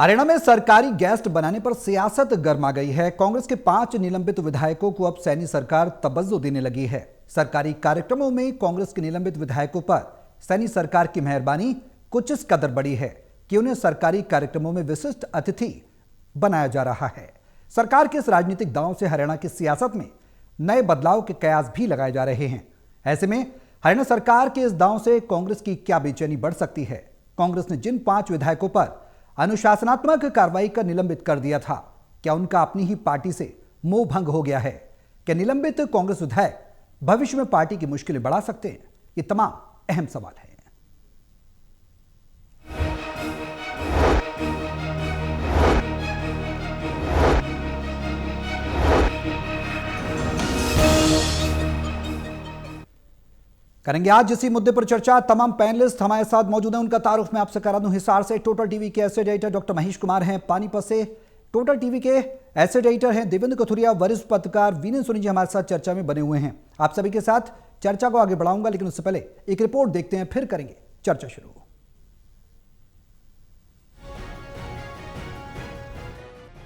हरियाणा में सरकारी गेस्ट बनाने पर सियासत गर्मा गई है। कांग्रेस के 5 निलंबित विधायकों को अब सैनी सरकार तवज्जो देने लगी है। सरकारी कार्यक्रमों में कांग्रेस के निलंबित विधायकों पर सैनी सरकार की मेहरबानी कुछ इस कदर बड़ी है कि उन्हें सरकारी कार्यक्रमों में विशिष्ट अतिथि बनाया जा रहा है। सरकार के इस राजनीतिक दांव से हरियाणा की सियासत में नए बदलाव के कयास भी लगाए जा रहे हैं। ऐसे में हरियाणा सरकार के इस दांव से कांग्रेस की क्या बेचैनी बढ़ सकती है। कांग्रेस ने जिन 5 विधायकों पर अनुशासनात्मक कार्रवाई कर निलंबित कर दिया था, क्या उनका अपनी ही पार्टी से मोह भंग हो गया है? क्या निलंबित कांग्रेस विधायक भविष्य में पार्टी की मुश्किलें बढ़ा सकते हैं? ये तमाम अहम सवाल हैं। करेंगे आज इसी मुद्दे पर चर्चा। तमाम पैनलिस्ट हमारे साथ मौजूद हैं। उनका तारुफ मैं आपसे करा दूं। हिसार से टोटल टीवी के asset editor doctor Mahesh Kumar हैं। पानीपत से टोटल टीवी के एसेट एडिटर हैं देवेंद्र कथुरिया। वरिष्ठ पत्रकार वीरेंद्र सोनी जी हमारे साथ चर्चा में बने हुए हैं। आप सभी के साथ चर्चा को आगे बढ़ाऊंगा, लेकिन उससे पहले एक रिपोर्ट देखते हैं, फिर करेंगे चर्चा शुरू।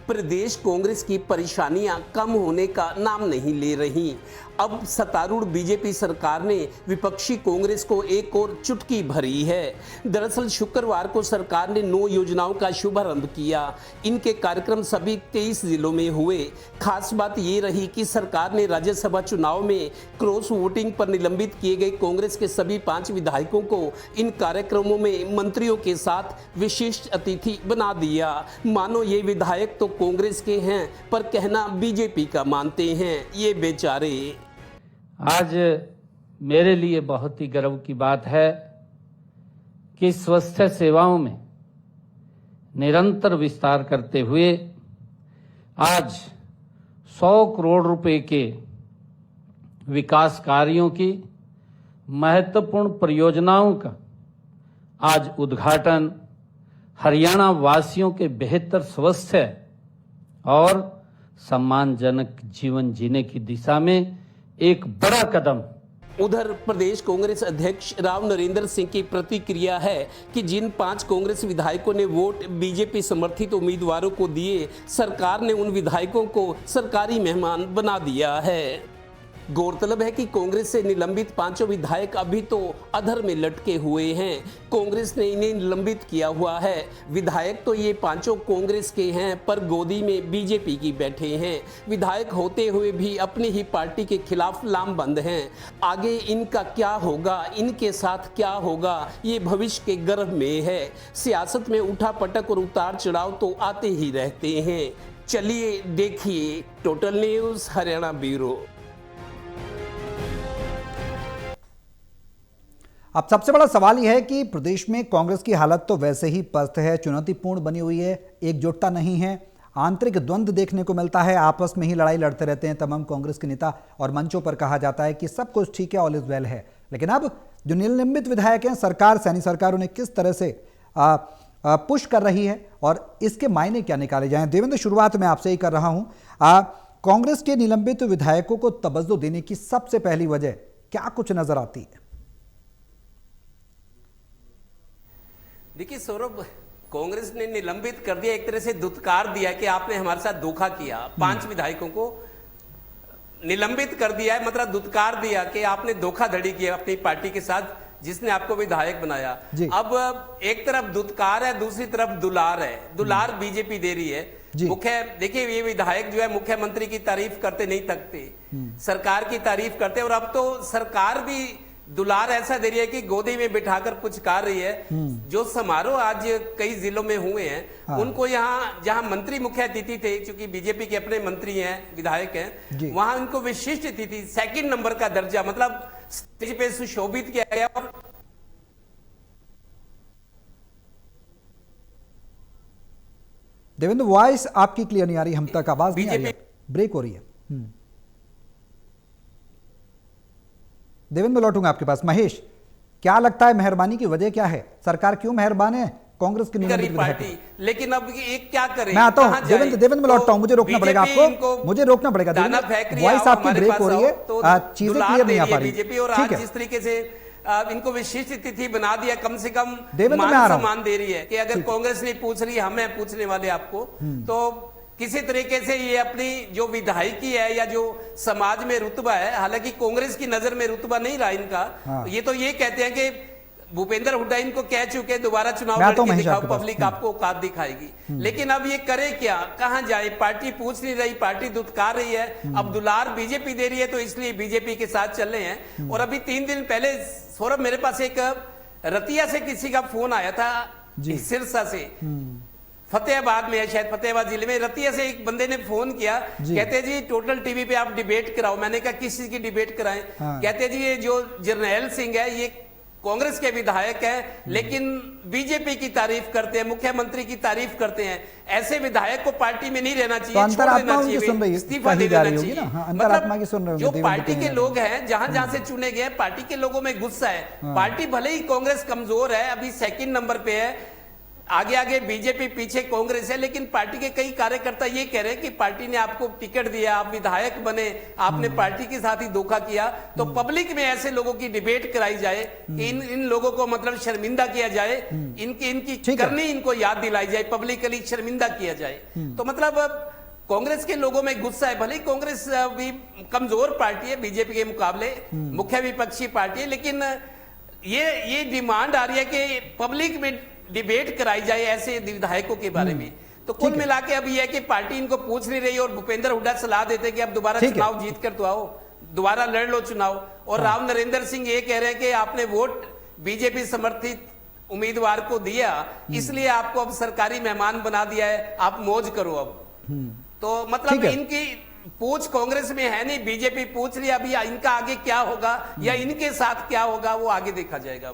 प्रदेश कांग्रेस की परेशानियां कम होने का नाम नहीं ले रही। अब सत्तारूढ़ बीजेपी सरकार ने विपक्षी कांग्रेस को एक और चुटकी भरी है। दरअसल शुक्रवार को सरकार ने 9 योजनाओं का शुभारंभ किया। इनके कार्यक्रम सभी 23 जिलों में हुए। खास बात ये रही कि सरकार ने राज्यसभा चुनाव में क्रॉस वोटिंग पर निलंबित किए गए कांग्रेस के सभी 5 विधायकों को इन कार्यक्रमों में मंत्रियों के साथ विशिष्ट अतिथि बना दिया। मानो ये विधायक तो कांग्रेस के हैं पर कहना बीजेपी का मानते हैं ये बेचारे। आज मेरे लिए बहुत ही गर्व की बात है कि स्वास्थ्य सेवाओं में निरंतर विस्तार करते हुए आज 100 करोड़ रुपए के विकास कार्यों की महत्वपूर्ण परियोजनाओं का आज उद्घाटन हरियाणा वासियों के बेहतर स्वास्थ्य और सम्मानजनक जीवन जीने की दिशा में एक बड़ा कदम। उधर प्रदेश कांग्रेस अध्यक्ष राव नरेंद्र सिंह की प्रतिक्रिया है कि जिन 5 कांग्रेस विधायकों ने वोट बीजेपी समर्थित उम्मीदवारों को दिए, सरकार ने उन विधायकों को सरकारी मेहमान बना दिया है। गौरतलब है कि कांग्रेस से निलंबित 5 विधायक अभी तो अधर में लटके हुए हैं। कांग्रेस ने इन्हें निलंबित किया हुआ है। विधायक तो ये 5 कांग्रेस के हैं पर गोदी में बीजेपी की बैठे हैं। विधायक होते हुए भी अपनी ही पार्टी के खिलाफ लामबंद हैं। आगे इनका क्या होगा, इनके साथ क्या होगा, ये भविष्य के गर्भ में है। सियासत में उठापटक और उतार चढ़ाव तो आते ही रहते हैं। चलिए देखिए टोटल न्यूज़ हरियाणा ब्यूरो। अब सबसे बड़ा सवाल यह है कि प्रदेश में कांग्रेस की हालत तो वैसे ही पस्त है, चुनौतीपूर्ण बनी हुई है, एकजुटता नहीं है, आंतरिक द्वंद्व देखने को मिलता है, आपस में ही लड़ाई लड़ते रहते हैं तमाम कांग्रेस के नेता और मंचों पर कहा जाता है कि सब कुछ ठीक है, ऑल इज वेल है। लेकिन अब जो निलंबित विधायक हैं, सरकार सैनी सरकार उन्हें किस तरह से पुश कर रही है और इसके मायने क्या निकाले जाएं। देवेंद्र, शुरुआत में आपसे ही कर रहा हूं। कांग्रेस के निलंबित विधायकों को तवज्जो देने की सबसे पहली वजह क्या कुछ नजर आती है? देखिए सौरभ, कांग्रेस ने निलंबित कर दिया, एक तरह से दुत्कार दिया कि आपने हमारे साथ धोखा किया। 5 विधायकों को निलंबित कर दिया है, मतलब दुत्कार दिया कि आपने धोखाधड़ी किया अपनी पार्टी के साथ जिसने आपको विधायक बनाया। अब एक तरफ दुत्कार है, दूसरी तरफ दुलार है। दुलार बीजेपी दे रही है। देखिए ये विधायक जो है मुख्यमंत्री की तारीफ करते नहीं थकते, सरकार की तारीफ करते, और अब तो सरकार भी दुलार ऐसा दे रही है कि गोदी में बिठाकर पुचकार रही है। जो समारोह आज कई जिलों में हुए हैं, उनको यहाँ जहाँ मंत्री मुख्य अतिथि थे, क्योंकि बीजेपी के अपने मंत्री हैं, विधायक हैं, वहां उनको विशिष्ट अतिथि 2nd नंबर का दर्जा, मतलब स्टेज पे सुशोभित किया गया। और देवेंद्र, वॉइस आपकी क्लियर नहीं आ रही, हम तक आवाज नहीं आ रही है, ब्रेक हो रही है। देवेंद्र, लौटूंगा आपके पास। महेश, क्या लगता है मेहरबानी की वजह क्या है? सरकार क्यों मेहरबान है कांग्रेस की निलंबित पार्टी? लेकिन अब ये क्या करें? मैं आता हूं देवेंद्र में लौटता हूं, मुझे रोकना पड़ेगा आपको, मुझे रोकना पड़ेगा। वॉइस आपकी ब्रेक हो रही है, चीजें क्लियर नहीं आ पा रही। बीजेपी और आज जिस तरीके से इनको विशिष्ट तिथि बना दिया, कम से कम देवेंद्र, मैं आ मान रहा हूं। सम्मान दे रही है कि अगर कांग्रेस नहीं पूछ रही, हमें पूछने वाले आपको, तो किसी तरीके से ये अपनी जो विधायकी है या जो समाज में रुतबा है, हालांकि कांग्रेस की नजर में रुतबा नहीं रहा इनका, ये तो ये कहते हैं कि भूपेंद्र हुड्डा इनको कह चुके दोबारा चुनाव लड़के दिखाओ, पब्लिक आपको औकात दिखाएगी। लेकिन अब ये करे क्या, कहां जाए? पार्टी पूछ नहीं रही, पार्टी दुत्कार रही है, अब दुलार बीजेपी दे रही है, तो इसलिए बीजेपी के साथ चल रहे हैं। और अभी 3 दिन पहले सौरभ मेरे पास एक रतिया से किसी का फोन आया था, सिरसा से, फतेहाबाद में है शायद, फतेहाबाद जिले में। रतिया से एक बंदे ने फोन किया, कहते जी टोटल टीवी पे आप डिबेट कराओ। मैंने कहा किस चीज की डिबेट कराएं? कहते जी ये जो जरनैल सिंह है ये कांग्रेस के विधायक हैं, लेकिन बीजेपी की तारीफ करते हैं, मुख्यमंत्री की तारीफ करते हैं। ऐसे विधायक को पार्टी में नहीं रहना चाहिए, तो छोड़ देना चाहिए, इस्तीफा दे देना चाहिए। अंतरात्मा की सुन रहे जो पार्टी के लोग हैं, जहां जहां से चुने गए, पार्टी के लोगों में गुस्सा है। पार्टी भले ही कांग्रेस कमजोर है, अभी 2nd नंबर पे है, आगे आगे बीजेपी, पीछे कांग्रेस है, लेकिन पार्टी के कई कार्यकर्ता ये कह रहे हैं कि पार्टी ने आपको टिकट दिया, आप विधायक बने, आपने पार्टी के साथ ही धोखा किया। तो पब्लिक में ऐसे लोगों की डिबेट कराई जाए, इन लोगों को मतलब शर्मिंदा किया जाए, इनकी करनी इनको याद दिलाई जाए, पब्लिकली शर्मिंदा किया जाए। तो मतलब कांग्रेस के लोगों में गुस्सा है। भले ही कांग्रेस भी कमजोर पार्टी है बीजेपी के मुकाबले, मुख्य विपक्षी पार्टी है, लेकिन ये डिमांड आ रही है कि पब्लिक में डिबेट कराई जाए ऐसे विधायकों के बारे में। तो कुल मिला के अब यह है कि पार्टी इनको पूछ नहीं रही, और भूपेंद्र हुड्डा सलाह देते कि अब दोबारा चुनाव जीत कर तो आओ, दोबारा लड़ लो चुनाव। और राव नरेंद्र सिंह ये कह रहे हैं कि आपने वोट बीजेपी समर्थित उम्मीदवार को दिया, इसलिए आपको अब सरकारी मेहमान बना दिया है, आप मौज करो अब। तो मतलब इनकी पूछ कांग्रेस में है नहीं, बीजेपी पूछ रही है। अभी इनका आगे क्या होगा या इनके साथ क्या होगा वो आगे देखा जाएगा।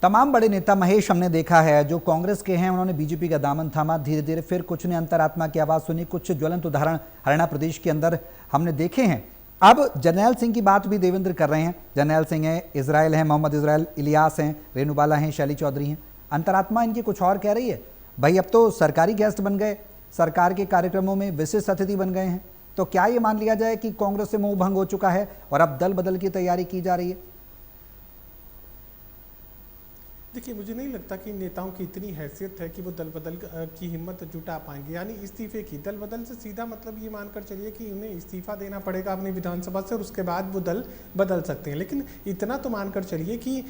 तमाम बड़े नेता महेश हमने देखा है जो कांग्रेस के हैं, उन्होंने बीजेपी का दामन थामा, धीरे धीरे फिर कुछ ने अंतरात्मा की आवाज सुनी। कुछ ज्वलंत उदाहरण हरियाणा प्रदेश के अंदर हमने देखे हैं। अब जरनैल सिंह की बात भी देवेंद्र कर रहे हैं। जरनैल सिंह हैं, इजराइल हैं, मोहम्मद इजराइल, इलियास हैं, रेणुबाला हैं, शैली चौधरी हैं। अंतरात्मा इनकी कुछ और कह रही है, भाई अब तो सरकारी गेस्ट बन गए, सरकार के कार्यक्रमों में विशिष्ट अतिथि बन गए हैं, तो क्या ये मान लिया जाए कि कांग्रेस से मोह भंग हो चुका है और अब दल बदल की तैयारी की जा रही है? देखिए, मुझे नहीं लगता कि नेताओं की इतनी हैसियत है कि वो दल बदल की हिम्मत जुटा पाएंगे। यानी इस्तीफे की, दल बदल से सीधा मतलब ये मानकर चलिए कि उन्हें इस्तीफा देना पड़ेगा अपनी विधानसभा से और उसके बाद वो दल बदल सकते हैं। लेकिन इतना तो मानकर चलिए कि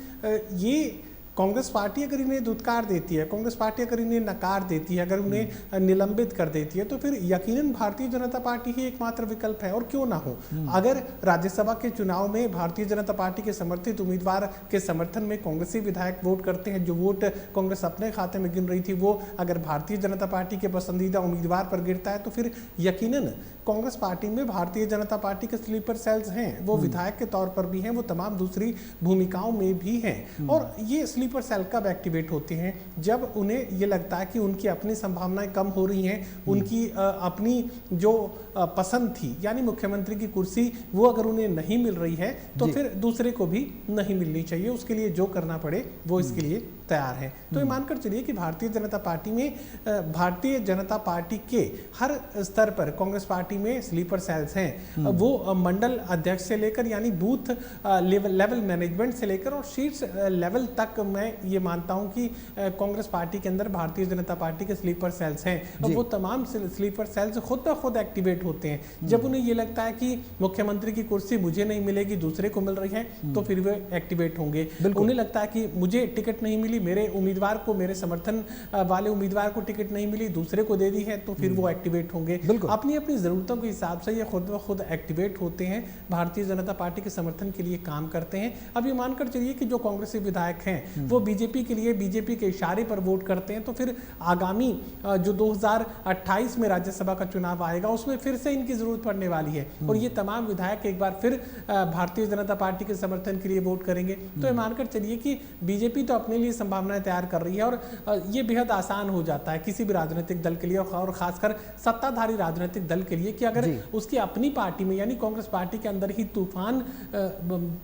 ये कांग्रेस पार्टी अगर इन्हें दुत्कार देती है, कांग्रेस पार्टी अगर इन्हें नकार देती है, अगर उन्हें निलंबित कर देती है, तो फिर यकीनन भारतीय जनता पार्टी ही एकमात्र विकल्प है। और क्यों ना हो, अगर राज्यसभा के चुनाव में भारतीय जनता पार्टी के समर्थित उम्मीदवार के समर्थन में कांग्रेसी विधायक वोट करते हैं, जो वोट कांग्रेस अपने खाते में गिन रही थी वो अगर भारतीय जनता पार्टी के पसंदीदा उम्मीदवार पर गिरता है, तो फिर यकीनन कांग्रेस पार्टी में भारतीय जनता पार्टी के स्लीपर सेल्स हैं, वो विधायक के तौर पर भी हैं, वो तमाम दूसरी भूमिकाओं में भी हैं। और ये स्लीपर सेल कब एक्टिवेट होते हैं? जब उन्हें ये लगता है कि उनकी अपनी संभावनाएं कम हो रही हैं, उनकी अपनी जो पसंद थी यानी मुख्यमंत्री की कुर्सी वो अगर उन्हें नहीं मिल रही है, तो फिर दूसरे को भी नहीं मिलनी चाहिए, उसके लिए जो करना पड़े वो इसके लिए तैयार है। तो ये मानकर चलिए कि भारतीय जनता पार्टी में, भारतीय जनता पार्टी के हर स्तर पर कांग्रेस पार्टी में स्लीपर सेल्स हैं। वो मंडल अध्यक्ष से लेकर यानी बूथ लेवल मैनेजमेंट से लेकर और शीर्ष लेवल तक मैं ये मानता हूं कि कांग्रेस पार्टी के अंदर भारतीय जनता पार्टी के स्लीपर सेल्स हैं। और वो तमाम स्लीपर सेल्स खुद ब खुद एक्टिवेट होते हैं। जब उन्हें ये लगता है कि मुख्यमंत्री की कुर्सी मुझे नहीं मिलेगी, दूसरे को मिल रही है, तो फिर वे एक्टिवेट होंगे। उन्हें लगता है कि मुझे टिकट नहीं मिली, मेरे उम्मीदवार को, मेरे समर्थन वाले उम्मीदवार को टिकट नहीं मिली, दूसरे को दे दी है, तो फिर वो एक्टिवेट होंगे। अपनी अपनी जरूरतों के हिसाब से ये खुद ब खुद एक्टिवेट होते हैं, भारतीय जनता पार्टी के समर्थन के लिए काम करते हैं। अब ये मानकर चलिए कि जो कांग्रेसी विधायक हैं वो बीजेपी के लिए, बीजेपी के इशारे पर वोट करते हैं, तो फिर आगामी जो 2028 में राज्यसभा का चुनाव आएगा उसमें फिर से इनकी जरूरत पड़ने वाली है और ये तमाम विधायक एक बार फिर भारतीय जनता पार्टी के समर्थन के लिए वोट करेंगे। तो ये मानकर चलिए कि बीजेपी तो अपने लिए संभावनाएं तैयार कर रही है और ये बेहद आसान हो जाता है किसी भी राजनीतिक दल के लिए और खासकर सत्ताधारी राजनीतिक दल के लिए कि अगर उसकी अपनी पार्टी में यानी कांग्रेस पार्टी के अंदर ही तूफान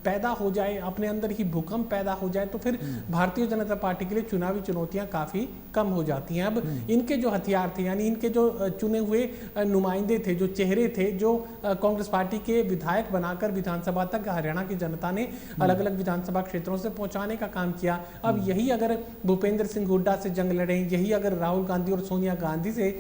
पैदा हो जाए, अपने अंदर ही भूकंप पैदा हो जाए, तो फिर भारतीय जनता पार्टी के लिए चुनावी चुनौतियां काफी कम हो जाती हैं। अब इनके जो हथियार थे यानी इनके जो चुने हुए नुमाइंदे थे, जो चेहरे थे, जो कांग्रेस पार्टी के विधायक बनाकर विधानसभा तक हरियाणा की जनता ने अलग अलग विधानसभा क्षेत्रों से पहुंचाने का काम किया। अब यही अगर भूपेंद्र सिंह हुड्डा से जंग लड़े, यही अगर राहुल गांधी और सोनिया गांधी से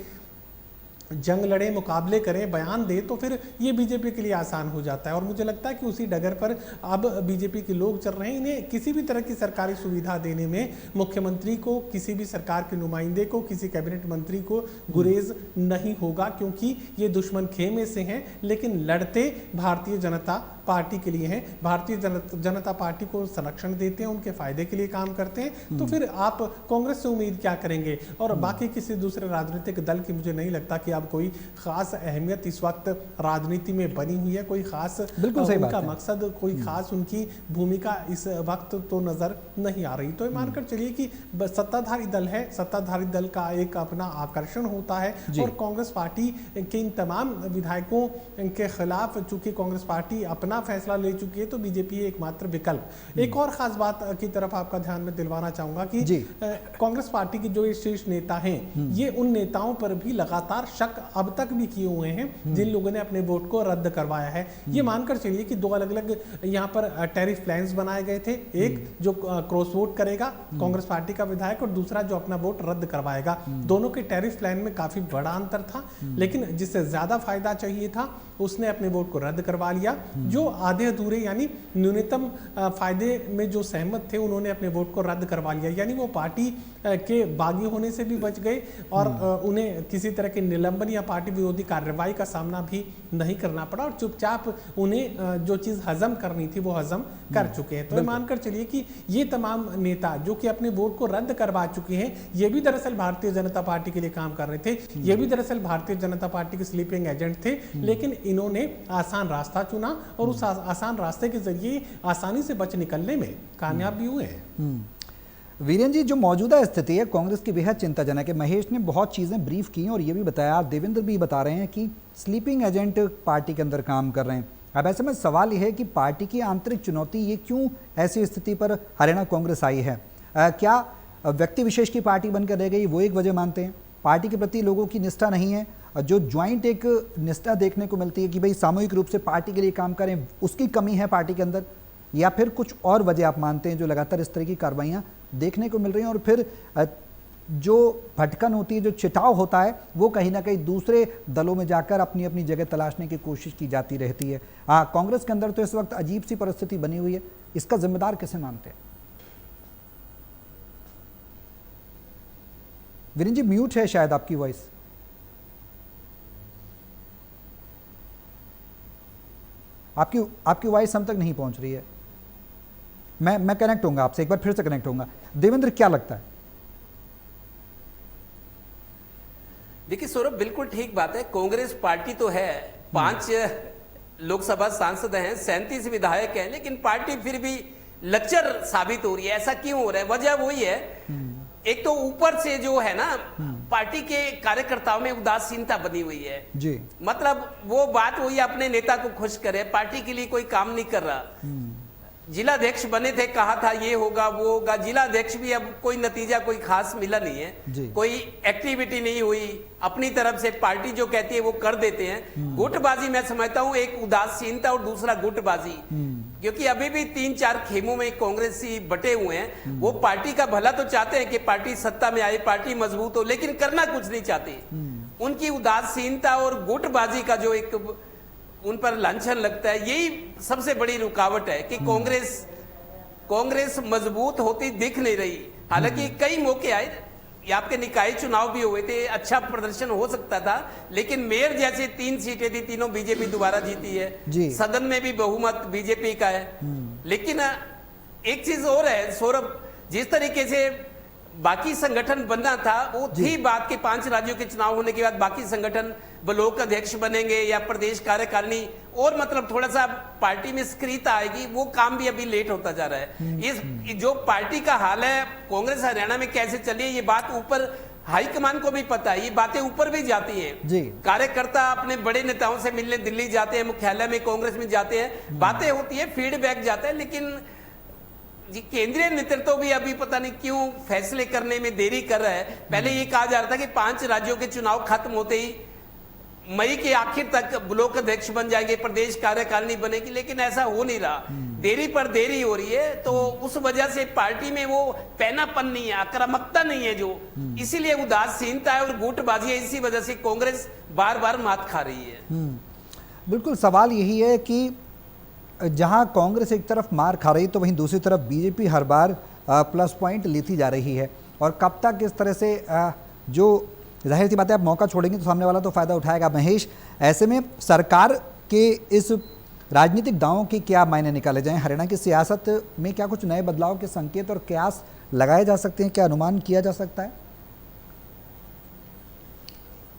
जंग लड़े, मुकाबले करें, बयान दे, तो फिर ये बीजेपी के लिए आसान हो जाता है। और मुझे लगता है कि उसी डगर पर अब बीजेपी के लोग चल रहे हैं। इन्हें किसी भी तरह की सरकारी सुविधा देने में मुख्यमंत्री को, किसी भी सरकार के नुमाइंदे को, किसी कैबिनेट मंत्री को गुरेज नहीं होगा, क्योंकि ये दुश्मन खेमे से हैं, लेकिन लड़ते भारतीय जनता पार्टी के लिए हैं। भारतीय जनता पार्टी को संरक्षण देते हैं, उनके फायदे के लिए काम करते हैं। तो फिर आप कांग्रेस से उम्मीद क्या करेंगे? और बाकी किसी दूसरे राजनीतिक दल की मुझे नहीं लगता कि अब कोई खास अहमियत इस वक्त राजनीति में बनी हुई है। कोई खास उनका मकसद, कोई खास उनकी भूमिका इस वक्त तो नजर नहीं आ रही। तो मानकर चलिए कि सत्ताधारी दल है, सत्ताधारी दल का एक अपना आकर्षण होता है। और कांग्रेस पार्टी के इन तमाम विधायकों के खिलाफ चूंकि कांग्रेस पार्टी अपना फैसला ले चुकी है, तो बीजेपी एकमात्र विकल्प। एक और खास बात की तरफ आपका ध्यान में दिलवाना चाहूंगा कि कांग्रेस पार्टी के जो शीर्ष नेता हैं, ये उन नेताओं पर भी लगातार शक अब तक भी किए हुए हैं जिन लोगों ने अपने वोट को रद्द करवाया है। ये मानकर चलिए कि दो अलग अलग यहाँ पर टैरिफ प्लान्स बनाए गए थे, एक जो क्रॉस वोट करेगा कांग्रेस पार्टी का विधायक और दूसरा जो अपना वोट रद्द करवाएगा। दोनों के टैरिफ प्लान में काफी बड़ा अंतर था, लेकिन जिससे ज्यादा फायदा चाहिए था उसने अपने वोट को रद्द करवा लिया। जो आधे अधूरे यानी न्यूनतम फायदे में जो सहमत थे उन्होंने अपने वोट को रद्द करवा लिया। यानी वो पार्टी के बागी होने से भी बच गए और उन्हें किसी तरह के निलंबन या पार्टी विरोधी कार्रवाई का सामना भी नहीं करना पड़ा और चुपचाप उन्हें जो चीज हजम करनी थी वो हजम कर चुके हैं। तो मानकर चलिए कि ये तमाम नेता जो कि अपने वोट को रद्द करवा चुके हैं, ये भी दरअसल भारतीय जनता पार्टी के लिए काम कर रहे थे, ये भी दरअसल भारतीय जनता पार्टी के स्लीपिंग एजेंट थे, लेकिन इन्होंने आसान रास्ता चुना और उस आसान रास्ते के जरिए आसानी से बच निकलने में कामयाब भी हुए हैं। वीरेंद्र जी, जो मौजूदा स्थिति है कांग्रेस की बेहद चिंताजनक है। महेश ने बहुत चीज़ें ब्रीफ की और ये भी बताया, देवेंद्र भी बता रहे हैं कि स्लीपिंग एजेंट पार्टी के अंदर काम कर रहे हैं। अब ऐसे में सवाल यह है कि पार्टी की आंतरिक चुनौती ये क्यों ऐसी स्थिति पर हरियाणा कांग्रेस आई है? क्या व्यक्ति विशेष की पार्टी बनकर रह गई, वो एक वजह मानते हैं? पार्टी के प्रति लोगों की निष्ठा नहीं है, जो ज्वाइंट एक निष्ठा देखने को मिलती है कि भाई सामूहिक रूप से पार्टी के लिए काम करें, उसकी कमी है पार्टी के अंदर, या फिर कुछ और वजह आप मानते हैं जो लगातार इस तरह की कार्रवाइयाँ देखने को मिल रही हैं? और फिर जो भटकन होती है, जो चिटाव होता है, वो कहीं ना कहीं दूसरे दलों में जाकर अपनी अपनी जगह तलाशने की कोशिश की जाती रहती है। कांग्रेस के अंदर तो इस वक्त अजीब सी परिस्थिति बनी हुई है, इसका जिम्मेदार किसे मानते हैं? वीरेंद्र जी, म्यूट है शायद आपकी वॉइस। आपकी वॉइस हम तक नहीं पहुंच रही है। मैं कनेक्ट होऊंगा आपसे, एक बार फिर से कनेक्ट होऊंगा। देवेंद्र, क्या लगता है? देखिए सौरभ, बिल्कुल ठीक बात है। कांग्रेस पार्टी तो है, 5 लोकसभा सांसद हैं, 37 विधायक हैं, लेकिन पार्टी फिर भी लच्चर साबित हो रही है। ऐसा क्यों हो रहा है? वजह वही है, एक तो ऊपर से जो है ना, पार्टी के कार्यकर्ताओं में उदासीनता बनी हुई है जी। मतलब वो बात वही, अपने नेता को खुश करे, पार्टी के लिए कोई काम नहीं कर रहा। जिलाध्यक्ष बने थे, कहा था ये होगा वो होगा, जिलाध्यक्ष भी अब कोई नतीजा कोई खास मिला नहीं है, कोई एक्टिविटी नहीं हुई। अपनी तरफ से पार्टी जो कहती है वो कर देते हैं। गुटबाजी मैं समझता हूं, एक उदासीनता और दूसरा गुटबाजी, क्योंकि अभी भी 3-4 खेमों में कांग्रेसी बटे हुए हैं। वो पार्टी का भला तो चाहते हैं कि पार्टी सत्ता में आए, पार्टी मजबूत हो, लेकिन करना कुछ नहीं चाहते। उनकी उदासीनता और गुटबाजी का जो एक उन पर लांछन लगता है, यही सबसे बड़ी रुकावट है कि कांग्रेस मजबूत होती दिख नहीं रही। हालांकि कई मौके आए, आपके निकाय चुनाव भी हुए थे, अच्छा प्रदर्शन हो सकता था, लेकिन मेयर जैसे 3 सीटें थी, तीनों बीजेपी दोबारा जीती है। सदन में भी बहुमत बीजेपी का है। लेकिन एक चीज और है सौरभ, जिस तरीके से बाकी संगठन बनना था, वो थी बात के 5 राज्यों के चुनाव होने के बाद बाकी संगठन ब्लॉक अध्यक्ष बनेंगे या प्रदेश कार्यकारिणी, और मतलब थोड़ा सा पार्टी में सक्रियता आएगी। वो काम भी अभी लेट होता जा रहा है। इस जो पार्टी का हाल है, कांग्रेस हरियाणा में कैसे चली है, ये बात ऊपर हाईकमान को भी पता है, ये बातें ऊपर भी जाती हैं जी। कार्यकर्ता अपने बड़े नेताओं से मिलने दिल्ली जाते हैं, मुख्यालय में कांग्रेस में जाते हैं, बातें होती है, फीडबैक जाता है, लेकिन जी केंद्रीय नेतृत्व भी अभी पता नहीं क्यों फैसले करने में देरी कर रहा है। पहले ये कहा जा रहा था कि 5 राज्यों के चुनाव खत्म होते ही मई के आखिर तक ब्लॉक अध्यक्ष बन जाएंगे, प्रदेश कार्यकारिणी बनेगी, लेकिन ऐसा हो नहीं रहा, देरी पर देरी हो रही है। तो उस वजह से पार्टी में वो पैनापन नहीं है, आक्रामकता नहीं है, जो इसीलिए उदासीनता है और गुटबाजी है। इसी वजह से कांग्रेस बार बार मात खा रही है। बिल्कुल, सवाल यही है कि जहां कांग्रेस एक तरफ मार खा रही तो वहीं दूसरी तरफ बीजेपी हर बार प्लस पॉइंट लेती जा रही है, और कब तक इस तरह से जो जाहिर सी बात है आप मौका छोड़ेंगे तो सामने वाला तो फायदा उठाएगा। महेश, ऐसे में सरकार के इस राजनीतिक दांवों के क्या मायने निकाले जाएं? हरियाणा की सियासत में क्या कुछ नए बदलाव के संकेत और कयास लगाए जा सकते हैं? क्या अनुमान किया जा सकता है?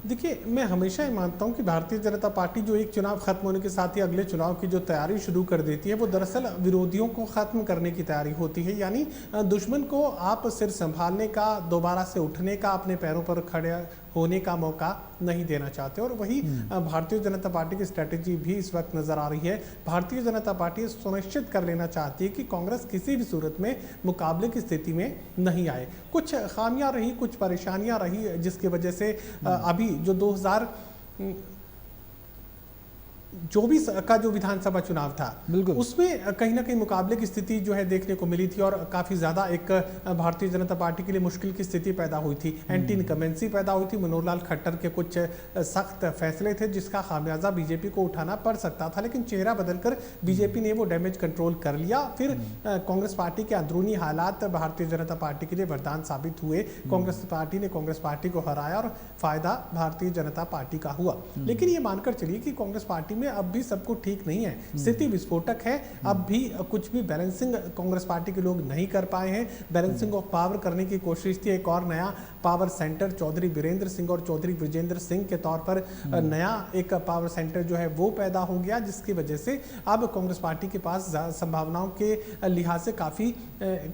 देखिए, मैं हमेशा ही मानता हूं कि भारतीय जनता पार्टी जो एक चुनाव खत्म होने के साथ ही अगले चुनाव की जो तैयारी शुरू कर देती है, वो दरअसल विरोधियों को खत्म करने की तैयारी होती है। यानी दुश्मन को आप सिर संभालने का, दोबारा से उठने का, अपने पैरों पर खड़े होने का मौका नहीं देना चाहते, और वही भारतीय जनता पार्टी की स्ट्रेटेजी भी इस वक्त नजर आ रही है। भारतीय जनता पार्टी सुनिश्चित कर लेना चाहती है कि कांग्रेस किसी भी सूरत में मुकाबले की स्थिति में नहीं आए। कुछ खामियां रही, कुछ परेशानियां रही, जिसकी वजह से अभी जो 2024 का जो विधानसभा चुनाव था उसमें कहीं ना कहीं मुकाबले की स्थिति जो है देखने को मिली थी, और काफी ज्यादा एक भारतीय जनता पार्टी के लिए मुश्किल की स्थिति पैदा हुई थी। एंटी इनकमेंसी पैदा हुई थी, मनोहर लाल खट्टर के कुछ सख्त फैसले थे जिसका खामियाजा बीजेपी को उठाना पड़ सकता था, लेकिन चेहरा बदलकर बीजेपी ने वो डैमेज कंट्रोल कर लिया। फिर कांग्रेस पार्टी के अंदरूनी हालात भारतीय जनता पार्टी के लिए वरदान साबित हुए। कांग्रेस पार्टी ने कांग्रेस पार्टी को हराया और फायदा भारतीय जनता पार्टी का हुआ। लेकिन ये मानकर चलिए कि कांग्रेस पार्टी में अब भी सब कुछ ठीक नहीं है, स्थिति विस्फोटक है। अब भी कुछ भी बैलेंसिंग कांग्रेस पार्टी के लोग नहीं कर पाए हैं। बैलेंसिंग ऑफ पावर करने की कोशिश थी, एक और नया पावर सेंटर चौधरी बीरेंद्र सिंह और चौधरी विजेंद्र सिंह के तौर पर नया एक पावर सेंटर जो है वो पैदा हो गया, जिसकी वजह से अब कांग्रेस पार्टी के पास संभावनाओं के लिहाज से काफी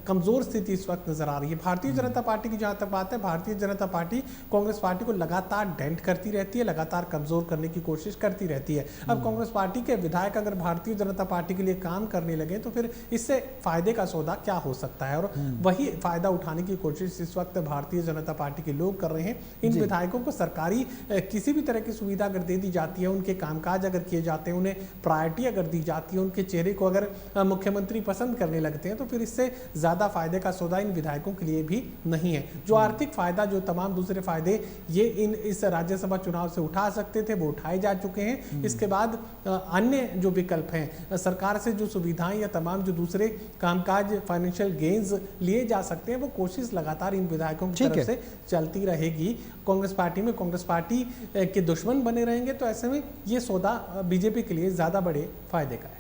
कमजोर स्थिति इस वक्त नजर आ रही है। भारतीय जनता पार्टी की जहां तक बात है, भारतीय जनता पार्टी कांग्रेस पार्टी को लगातार डेंट करती रहती है, लगातार कमजोर करने की कोशिश करती रहती है। अब कांग्रेस पार्टी के विधायक अगर भारतीय जनता पार्टी के लिए काम करने लगे तो फिर इससे फायदे का सौदा क्या हो सकता है, और वही फायदा उठाने की कोशिश इस वक्त भारतीय जनता पार्टी के लोग कर रहे हैं। इन विधायकों को सरकारी किसी भी तरह की सुविधा अगर दे दी जाती है, उनके कामकाज अगर किए जाते हैं, उन्हें प्रायोरिटी अगर दी जाती है, उनके चेहरे को अगर मुख्यमंत्री पसंद करने लगते हैं, तो फिर इससे ज्यादा फायदे का सौदा इन विधायकों के लिए भी नहीं है। जो आर्थिक फायदा, जो तमाम दूसरे फायदे ये इस राज्यसभा चुनाव से उठा सकते थे, वो उठाए जा चुके हैं। इसके बाद अन्य जो विकल्प हैं, सरकार से जो सुविधाएं या तमाम जो दूसरे कामकाज फाइनेंशियल गेन्स लिए जा सकते हैं, वो कोशिश लगातार इन विधायकों की तरफ से चलती रहेगी। कांग्रेस पार्टी में कांग्रेस पार्टी के दुश्मन बने रहेंगे, तो ऐसे में ये सौदा बीजेपी के लिए ज्यादा बड़े फायदे का है।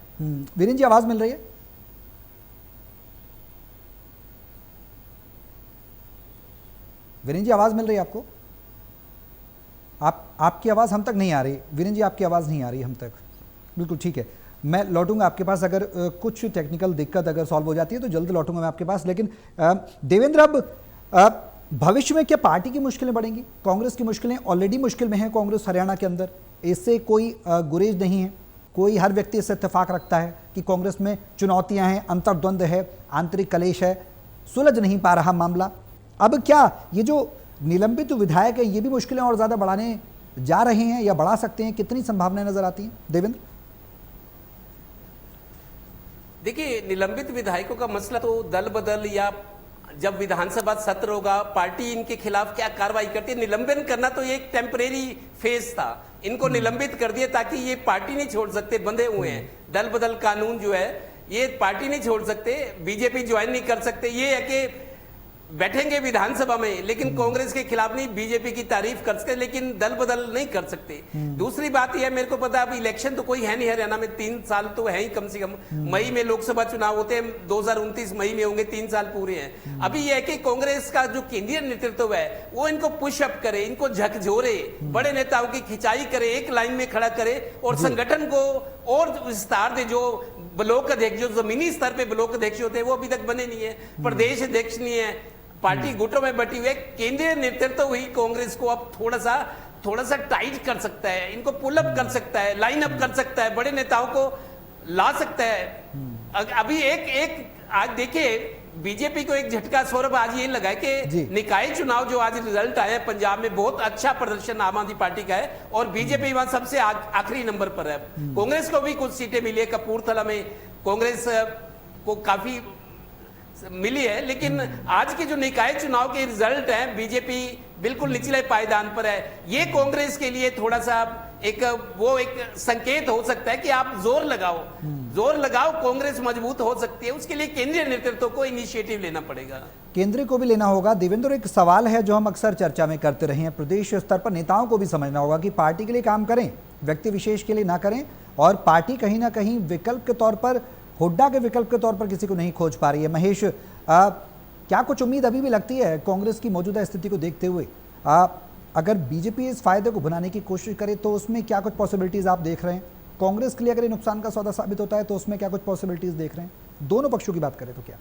वीरेंद्र जी, आवाज मिल रही है? वीरेंद्र जी, आवाज मिल रही है आपको? आपकी आवाज़ हम तक नहीं आ रही। वीरेंद्र जी, आपकी आवाज़ नहीं आ रही हम तक। बिल्कुल ठीक है, मैं लौटूंगा आपके पास। अगर कुछ टेक्निकल दिक्कत अगर सॉल्व हो जाती है तो जल्द लौटूंगा मैं आपके पास। लेकिन देवेंद्र, अब भविष्य में क्या पार्टी की मुश्किलें बढ़ेंगी? कांग्रेस की मुश्किलें ऑलरेडी मुश्किल में है कांग्रेस हरियाणा के अंदर, इससे कोई गुरेज नहीं है। कोई हर व्यक्ति इससे इत्तेफाक रखता है कि कांग्रेस में चुनौतियाँ हैं, अंतर्द्वंद है, आंतरिक कलेश है, सुलझ नहीं पा रहा मामला। अब क्या ये जो निलंबित विधायक है ये भी मुश्किलें और ज्यादा बढ़ाने जा रहे हैं या बढ़ा सकते हैं? कितनी संभावनाएं नजर आती हैं देवेंद्र? देखिए, निलंबित विधायकों का मसला तो दल बदल या जब विधानसभा सत्र होगा पार्टी इनके खिलाफ क्या कार्रवाई करती है। निलंबन करना तो ये एक टेम्परेरी फेज था, इनको निलंबित कर दिया ताकि ये पार्टी नहीं छोड़ सकते, बंधे हुए हैं। दल बदल कानून जो है ये पार्टी नहीं छोड़ सकते, बीजेपी ज्वाइन नहीं कर सकते। ये है कि बैठेंगे विधानसभा में लेकिन कांग्रेस के खिलाफ नहीं, बीजेपी की तारीफ कर सकते लेकिन दल बदल नहीं कर सकते। दूसरी बात यह, मेरे को पता है अब इलेक्शन तो कोई है नहीं हरियाणा में, 3 साल तो है ही कम से कम। मई में लोकसभा चुनाव होते हैं, 2029 मई में होंगे, 3 साल पूरे हैं। अभी यह है कि कांग्रेस का जो केंद्रीय नेतृत्व है वो इनको पुशअप करे, इनको झकझोरे, बड़े नेताओं की खिंचाई करे, एक लाइन में खड़ा करे और संगठन को और विस्तार दे। जो ब्लॉक अध्यक्ष, जो जमीनी स्तर पे ब्लॉक अध्यक्ष होते हैं वो अभी तक बने नहीं है, प्रदेश अध्यक्ष नहीं है, पार्टी गुटों में बटी हुई है। केंद्रीय नेतृत्व ही कांग्रेस को अब थोड़ा सा टाइट कर सकता है, इनको पुल अप कर सकता है, लाइन अप कर सकता है, बड़े नेताओं को ला सकता है। अभी एक आज देखिए बीजेपी को एक झटका सौरभ आज ये लगा है कि निकाय चुनाव जो आज रिजल्ट आया है पंजाब में, बहुत अच्छा प्रदर्शन आम आदमी पार्टी का है और बीजेपी वहां सबसे आखिरी नंबर पर है। कांग्रेस को भी कुछ सीटें मिली है, कपूरथला में कांग्रेस को काफी मिली है, लेकिन आज के जो निकाय चुनाव के रिजल्ट हैं बीजेपी बिल्कुल निचले पायदान पर है। ये कांग्रेस के लिए थोड़ा सा एक संकेत हो सकता है कि आप जोर लगाओ, कांग्रेस मजबूत हो सकती है। उसके लिए केंद्रीय नेतृत्व को इनिशिएटिव लेना पड़ेगा, केंद्र को भी लेना होगा। देवेंद्र, एक सवाल है जो हम अक्सर चर्चा में करते रहे हैं, प्रदेश स्तर पर नेताओं को भी समझना होगा कि पार्टी के लिए काम करें, व्यक्ति विशेष के लिए ना करें, और पार्टी कहीं ना कहीं विकल्प के तौर पर, हुड्डा के विकल्प के तौर पर किसी को नहीं खोज पा रही है। महेश, क्या कुछ उम्मीद अभी भी लगती है कांग्रेस की मौजूदा स्थिति को देखते हुए? अगर बीजेपी इस फायदे को बनाने की कोशिश करे तो उसमें क्या कुछ पॉसिबिलिटीज आप देख रहे हैं? कांग्रेस के लिए अगर ये नुकसान का सौदा साबित होता है तो उसमें क्या कुछ पॉसिबिलिटीज देख रहे हैं? दोनों पक्षों की बात करें तो क्या?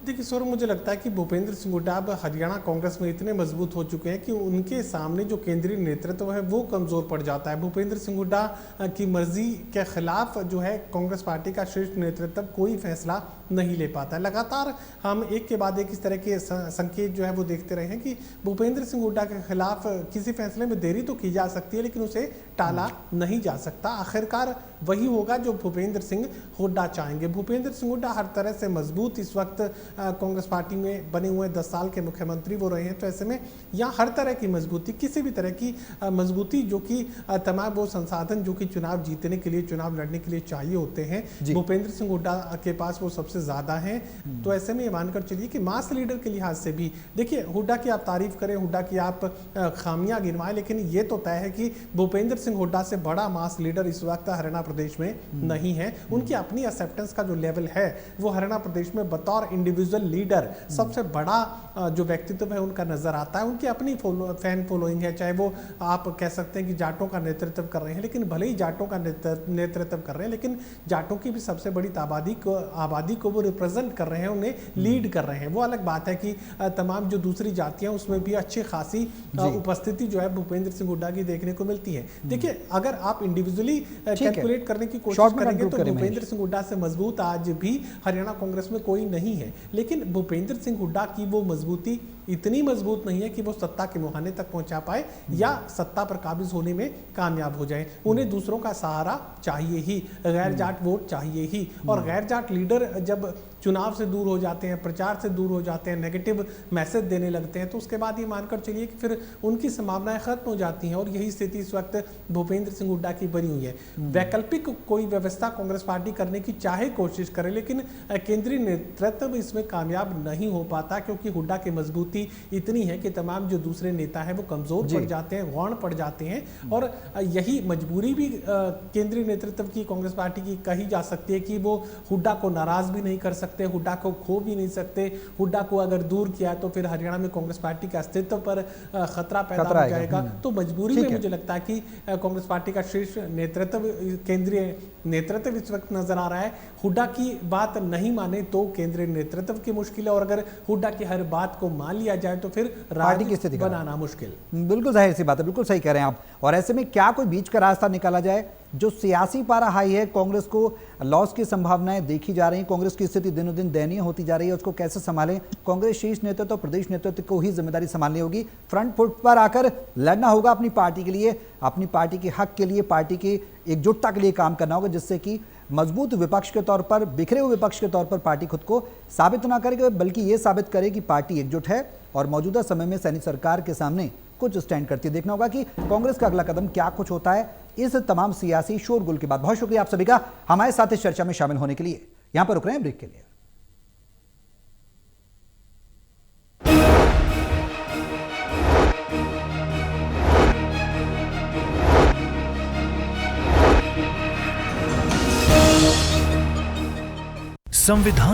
देखिए सौरभ, मुझे लगता है कि भूपेंद्र सिंह हुड्डा अब हरियाणा कांग्रेस में इतने मजबूत हो चुके हैं कि उनके सामने जो केंद्रीय नेतृत्व है वो कमजोर पड़ जाता है। भूपेंद्र सिंह हुड्डा की मर्जी के खिलाफ जो है कांग्रेस पार्टी का शीर्ष नेतृत्व कोई फैसला नहीं ले पाता है। लगातार हम एक के बाद एक इस तरह के संकेत जो है वो देखते रहे हैं कि भूपेंद्र सिंह हुड्डा के खिलाफ किसी फैसले में देरी तो की जा सकती है, लेकिन उसे टाला नहीं जा सकता। आखिरकार वही होगा जो भूपेंद्र सिंह हुड्डा चाहेंगे। भूपेंद्र सिंह हुड्डा हर तरह से मजबूत इस वक्त कांग्रेस पार्टी में बने हुए 10 साल के मुख्यमंत्री वो रहे हैं, तो ऐसे में यहाँ हर तरह की मजबूती, किसी भी तरह की मजबूती जो कि तमाम वो संसाधन जो कि चुनाव जीतने के लिए, चुनाव लड़ने के लिए चाहिए होते हैं, भूपेंद्र सिंह हुड्डा के पास वो सबसे ज्यादा है। तो ऐसे में ये मानकर चलिए कि मास लीडर के लिहाज से भी, देखिए हुड्डा की आप तारीफ करें, हुड्डा की आप खामियां गिनवाएं, लेकिन ये तो तय है कि भूपेंद्र सिंह हुड्डा से बड़ा मास लीडर इस वक्त हरियाणा प्रदेश में नहीं है। उनकी अपनी एक्सेप्टेंस का जो लेवल है वो हरियाणा प्रदेश में बतौर इंडिविजुअल लीडर सबसे बड़ा जो व्यक्तित्व है उनका नजर आता है। उनकी अपनी फैन फॉलोइंग है, चाहे वो आप कह सकते हैं कि जाटों का नेतृत्व कर रहे हैं, लेकिन भले ही जाटों का नेतृत्व कर रहे हैं, लेकिन जाटों की भी सबसे बड़ी आबादी को वो रिप्रेजेंट कर रहे हैं, उन्हें लीड कर रहे हैं। वो अलग बात है कि तमाम जो दूसरी जातियां उसमें भी अच्छी खासी उपस्थिति जो है भूपेंद्र सिंह हुड्डा की देखने को मिलती है। देखिए अगर आप इंडिविजुअली कैलकुलेट करने की कोशिश करेंगे तो भूपेंद्र सिंह हुड्डा से मजबूत आज भी हरियाणा कांग्रेस में कोई नहीं है, लेकिन भूपेंद्र सिंह हुड्डा की वो मजबूती इतनी मजबूत नहीं है कि वो सत्ता के मुहाने तक पहुंचा पाए या सत्ता पर काबिज होने में कामयाब हो जाए। उन्हें दूसरों का सहारा चाहिए ही, गैर जाट वोट चाहिए ही, और गैर जाट लीडर जब चुनाव से दूर हो जाते हैं, प्रचार से दूर हो जाते हैं, नेगेटिव मैसेज देने लगते हैं, तो उसके बाद ये मानकर चलिए कि फिर उनकी संभावनाएं खत्म हो जाती हैं। और यही स्थिति इस वक्त भूपेंद्र सिंह हुड्डा की बनी हुई है। वैकल्पिक कोई व्यवस्था कांग्रेस पार्टी करने की चाहे कोशिश करे, लेकिन केंद्रीय नेतृत्व इसमें कामयाब नहीं हो पाता, क्योंकि हुड्डा की मजबूती इतनी है कि तमाम जो दूसरे नेता हैं वो कमजोर पड़ जाते हैं, गौण पड़ जाते हैं। और यही मजबूरी भी केंद्रीय नेतृत्व की, कांग्रेस पार्टी की कही जा सकती है कि वो हुड्डा को नाराज भी नहीं कर सकते, हुड्डा को खो भी नहीं सकते। हुड्डा को अगर दूर किया तो फिर हरियाणा में कांग्रेस पार्टी के अस्तित्व पर खतरा पैदा हो जाएगा। तो मजबूरी में मुझे लगता है कि कांग्रेस पार्टी का शीर्ष नेतृत्व, केंद्रीय नेतृत्व इस वक्त नजर आ रहा है। हुड्डा की बात नहीं माने तो केंद्रीय नेतृत्व की मुश्किल है, और अगर हुड्डा की हर बात को मान लिया जाए तो फिर पार्टी की स्थिति बनाना मुश्किल। बिल्कुल जाहिर सी बात है, बिल्कुल सही कह रहे हैं आप। और ऐसे में क्या कोई बीच का रास्ता निकाला जाए? जो सियासी पारा हाई है, कांग्रेस को लॉस की संभावनाएं देखी जा रही हैं, कांग्रेस की स्थिति दिनों दिन दयनीय होती जा रही है, उसको कैसे संभालें? कांग्रेस शीर्ष नेतृत्व और प्रदेश नेतृत्व को ही जिम्मेदारी संभालनी होगी, फ्रंट फुट पर आकर लड़ना होगा अपनी पार्टी के लिए, अपनी पार्टी के हक के लिए, पार्टी की एकजुटता के लिए काम करना होगा, जिससे कि मजबूत विपक्ष के तौर पर, बिखरे हुए विपक्ष के तौर पर पार्टी खुद को साबित ना करे, बल्कि ये साबित करे कि पार्टी एकजुट है और मौजूदा समय में सैनी सरकार के सामने कुछ स्टैंड करती है। देखना होगा कि कांग्रेस का अगला कदम क्या कुछ होता है इस तमाम सियासी शोरगुल के बाद। बहुत शुक्रिया आप सभी का हमारे साथ इस चर्चा में शामिल होने के लिए। यहां पर रुक रहे हैं ब्रेक के लिए। संविधान